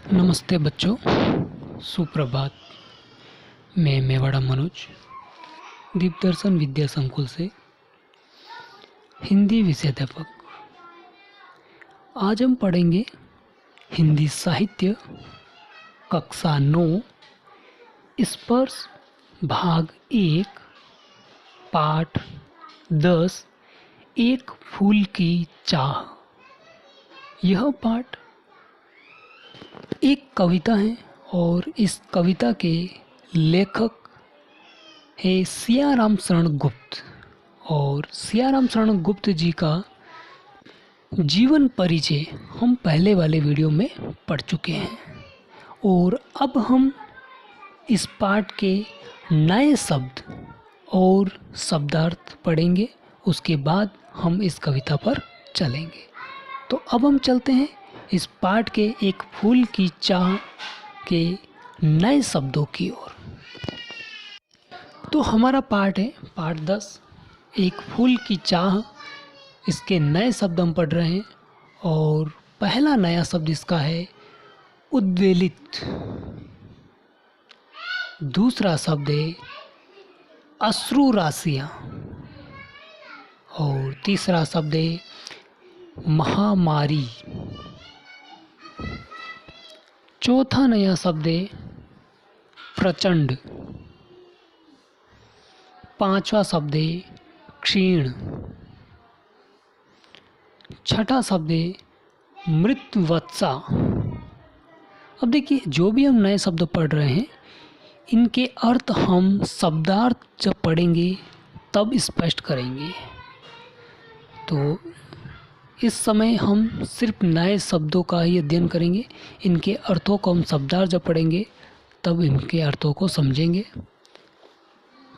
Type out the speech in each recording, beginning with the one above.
नमस्ते बच्चों, सुप्रभात। मैं मेवाड़ा मनोज दीपदर्शन विद्या संकुल से हिंदी विषयाध्यापक। आज हम पढ़ेंगे हिंदी साहित्य कक्षा 9 स्पर्श भाग 1 पाठ 10 एक फूल की चाह। यह पाठ एक कविता है और इस कविता के लेखक है सियाराम शरण गुप्त। और सियाराम शरण गुप्त जी का जीवन परिचय हम पहले वाले वीडियो में पढ़ चुके हैं और अब हम इस पाठ के नए शब्द और शब्दार्थ पढ़ेंगे। उसके बाद हम इस कविता पर चलेंगे। तो अब हम चलते हैं इस पाठ के एक फूल की चाह के नए शब्दों की ओर। तो हमारा पाठ है पाठ 10 एक फूल की चाह। इसके नए शब्द हम पढ़ रहे हैं और पहला नया शब्द इसका है उद्वेलित। दूसरा शब्द है अश्रु राशियाँ और तीसरा शब्द है महामारी। चौथा नया शब्द है प्रचंड। पांचवा शब्द है क्षीण। छठा शब्द है मृत्युवत्सा। अब देखिए, जो भी हम नए शब्द पढ़ रहे हैं इनके अर्थ हम शब्दार्थ जब पढ़ेंगे तब स्पष्ट करेंगे। तो इस समय हम सिर्फ नए शब्दों का ही अध्ययन करेंगे। इनके अर्थों को हम शब्दार्थ जब पढ़ेंगे तब इनके अर्थों को समझेंगे।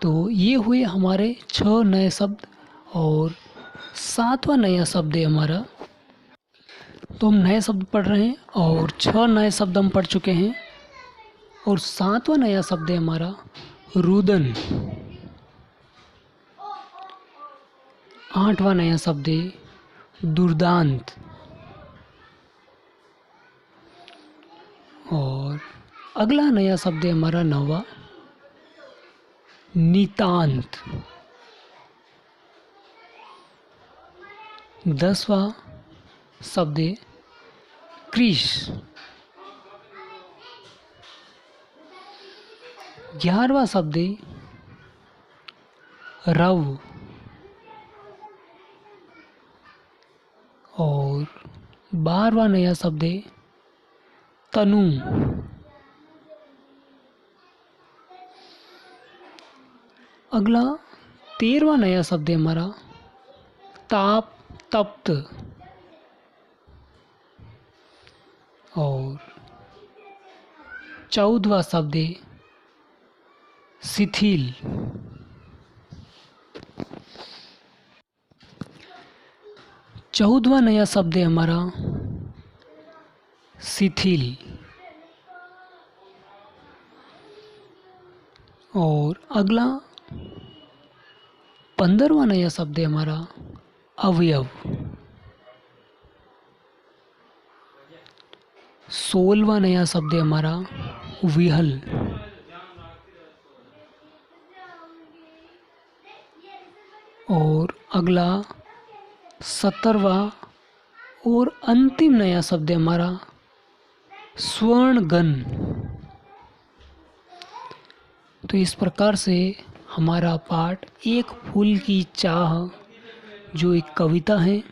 तो ये हुए हमारे 6 नए शब्द और 7वां नया शब्द है हमारा। तो हम नए शब्द पढ़ रहे हैं और 6 नए शब्द हम पढ़ चुके हैं और 7वां नया शब्द है हमारा रुदन। 8वां नया शब्द है दुर्दांत और अगला नया शब्द है हमारा 9वां नितांत। 10वां शब्द है कृश। 11वां शब्द है रव और 12वां नया शब्द है तनु। अगला 13वां नया शब्द है हमारा ताप तप्त और 14वां शब्द है शिथिल। 14वां नया शब्द है हमारा शिथिल और अगला 15वां नया शब्द है हमारा अवयव। 16वां नया शब्द है हमारा विहल और अगला 17वां और अंतिम नया शब्द है हमारा स्वर्णगन। तो इस प्रकार से हमारा पाठ एक फूल की चाह जो एक कविता है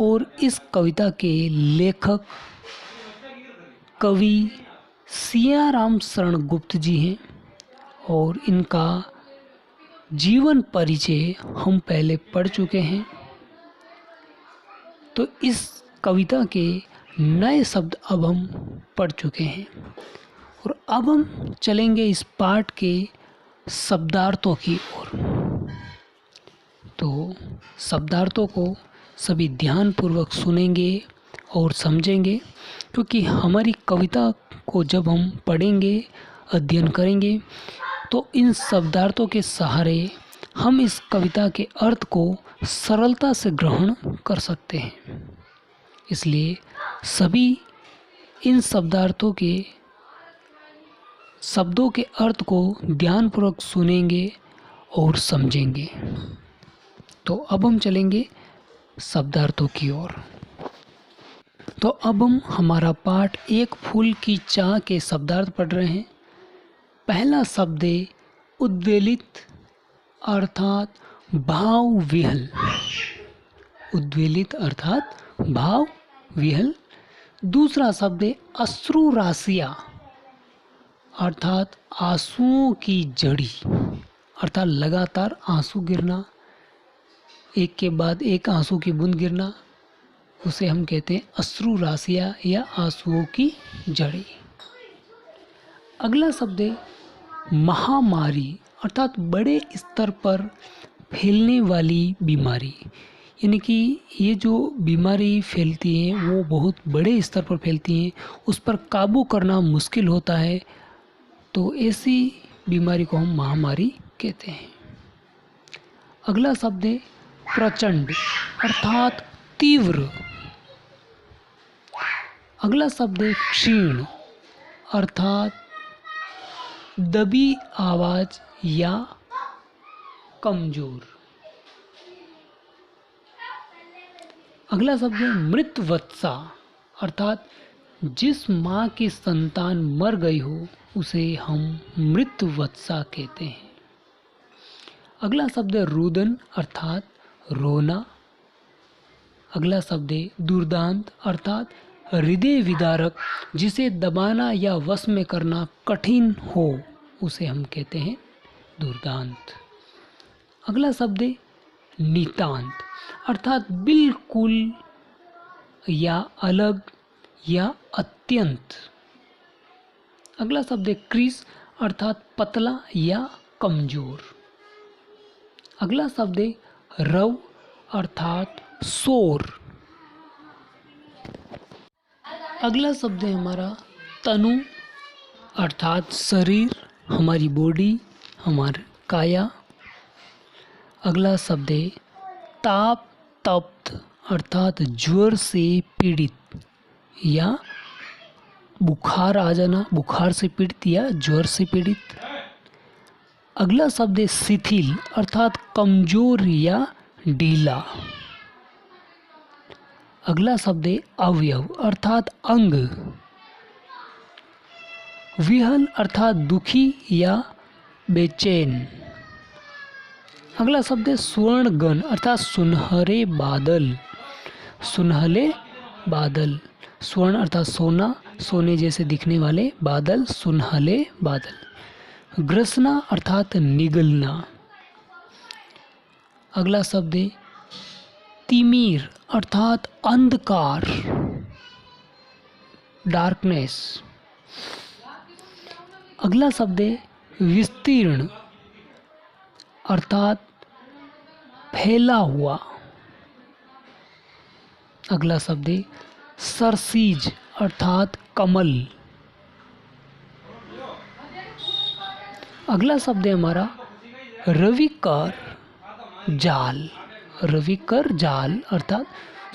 और इस कविता के लेखक कवि सियाराम शरण गुप्त जी हैं और इनका जीवन परिचय हम पहले पढ़ चुके हैं। तो इस कविता के नए शब्द अब हम पढ़ चुके हैं और अब हम चलेंगे इस पाठ के शब्दार्थों की ओर। तो शब्दार्थों को सभी ध्यानपूर्वक सुनेंगे और समझेंगे, क्योंकि हमारी कविता को जब हम पढ़ेंगे अध्ययन करेंगे तो इन शब्दार्थों के सहारे हम इस कविता के अर्थ को सरलता से ग्रहण कर सकते हैं। इसलिए सभी इन शब्दों के अर्थ को ध्यानपूर्वक सुनेंगे और समझेंगे। तो अब हम चलेंगे शब्दार्थों की ओर। तो अब हम हमारा पाठ एक फूल की चाह के शब्दार्थ पढ़ रहे हैं। पहला शब्द है उद्वेलित अर्थात भाव विहल। उद्वेलित अर्थात भाव विहल। दूसरा शब्द है अश्रु राशिया अर्थात आंसुओं की जड़ी, अर्थात लगातार आंसू गिरना, एक के बाद एक आंसू की बूंद गिरना, उसे हम कहते हैं अश्रु राशिया या आंसुओं की जड़ी। अगला शब्द है महामारी अर्थात बड़े स्तर पर फैलने वाली बीमारी, यानी कि ये जो बीमारी फैलती है वो बहुत बड़े स्तर पर फैलती हैं, उस पर काबू करना मुश्किल होता है, तो ऐसी बीमारी को हम महामारी कहते हैं। अगला शब्द है प्रचंड अर्थात तीव्र। अगला शब्द है क्षीण अर्थात दबी आवाज या कमजोर। अगला शब्द है मृतवत्सा अर्थात जिस माँ की संतान मर गई हो उसे हम मृतवत्सा कहते हैं। अगला शब्द है रुदन अर्थात रोना। अगला शब्द है दुर्दांत अर्थात हृदय विदारक, जिसे दबाना या वश में करना कठिन हो उसे हम कहते हैं दुर्दांत। अगला शब्द है नितांत अर्थात बिल्कुल या अलग या अत्यंत। अगला शब्द है क्रिस अर्थात पतला या कमजोर। अगला शब्द है रव अर्थात शोर। अगला शब्द है हमारा तनु अर्थात शरीर, हमारी बॉडी, हमारी काया। अगला शब्द है ताप तप्त अर्थात ज्वर से पीड़ित या बुखार आ जाना, बुखार से पीड़ित या ज्वर से पीड़ित। अगला शब्द है शिथिल अर्थात कमजोर या ढीला। अगला शब्द है अवयव अर्थात अंग। विहल अर्थात दुखी या बेचैन। अगला शब्द है स्वर्णगण अर्थात सुनहरे बादल। सुनहले बादल, स्वर्ण अर्थात सोना, सोने जैसे दिखने वाले, बादल सुनहले बादल। ग्रसना अर्थात निगलना। अगला शब्द है तिमीर अर्थात अंधकार, डार्कनेस। अगला शब्द है विस्तीर्ण अर्थात फैला हुआ। अगला शब्द है सरसीज अर्थात कमल। अगला शब्द है हमारा रविकर जाल। रविकर जाल अर्थात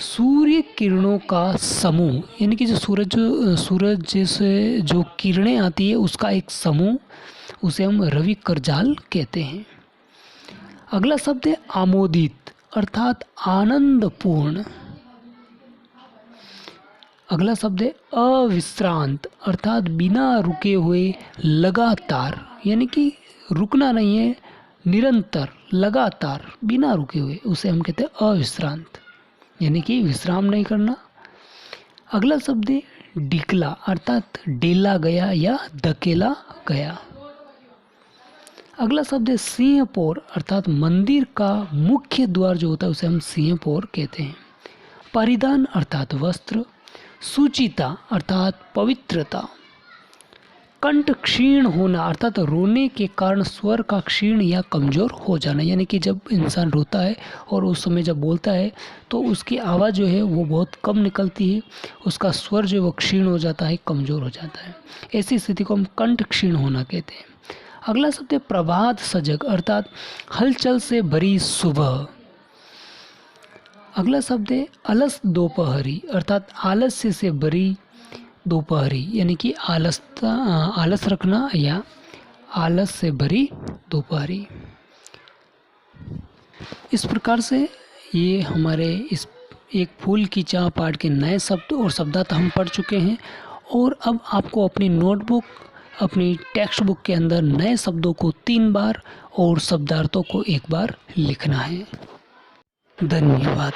सूर्य किरणों का समूह, यानी कि जो सूरज जैसे जो किरणें आती है उसका एक समूह, उसे हम रविकर जाल कहते हैं। अगला शब्द है आमोदित अर्थात आनंदपूर्ण। अगला शब्द है अविश्रांत अर्थात बिना रुके हुए लगातार, यानी कि रुकना नहीं है, निरंतर लगातार बिना रुके हुए, उसे हम कहते हैं अविश्रांत, यानी कि विश्राम नहीं करना। अगला शब्द है डिकला अर्थात डेला गया या धकेला गया। अगला शब्द है सिंहपोर अर्थात मंदिर का मुख्य द्वार जो होता है उसे हम सिंहपोर कहते हैं। परिधान अर्थात वस्त्र। सुचिता अर्थात पवित्रता। कंठ क्षीण होना अर्थात रोने के कारण स्वर का क्षीण या कमज़ोर हो जाना, यानी कि जब इंसान रोता है और उस समय जब बोलता है तो उसकी आवाज़ जो है वो बहुत कम निकलती है, उसका स्वर जो है वो क्षीण हो जाता है, कमज़ोर हो जाता है। ऐसी स्थिति को हम कंठ क्षीण होना कहते हैं। अगला शब्द है प्रभात सजग अर्थात हलचल से भरी सुबह। अगला शब्द है अलस दोपहरी अर्थात आलस्य से भरी दोपहरी, यानी कि आलस रखना या आलस से भरी दोपहरी। इस प्रकार से ये हमारे इस एक फूल की चाह पाठ के नए शब्द और शब्दार्थ हम पढ़ चुके हैं। और अब आपको अपनी नोटबुक, अपनी टेक्स्ट बुक के अंदर नए शब्दों को 3 बार और शब्दार्थों को 1 बार लिखना है। धन्यवाद।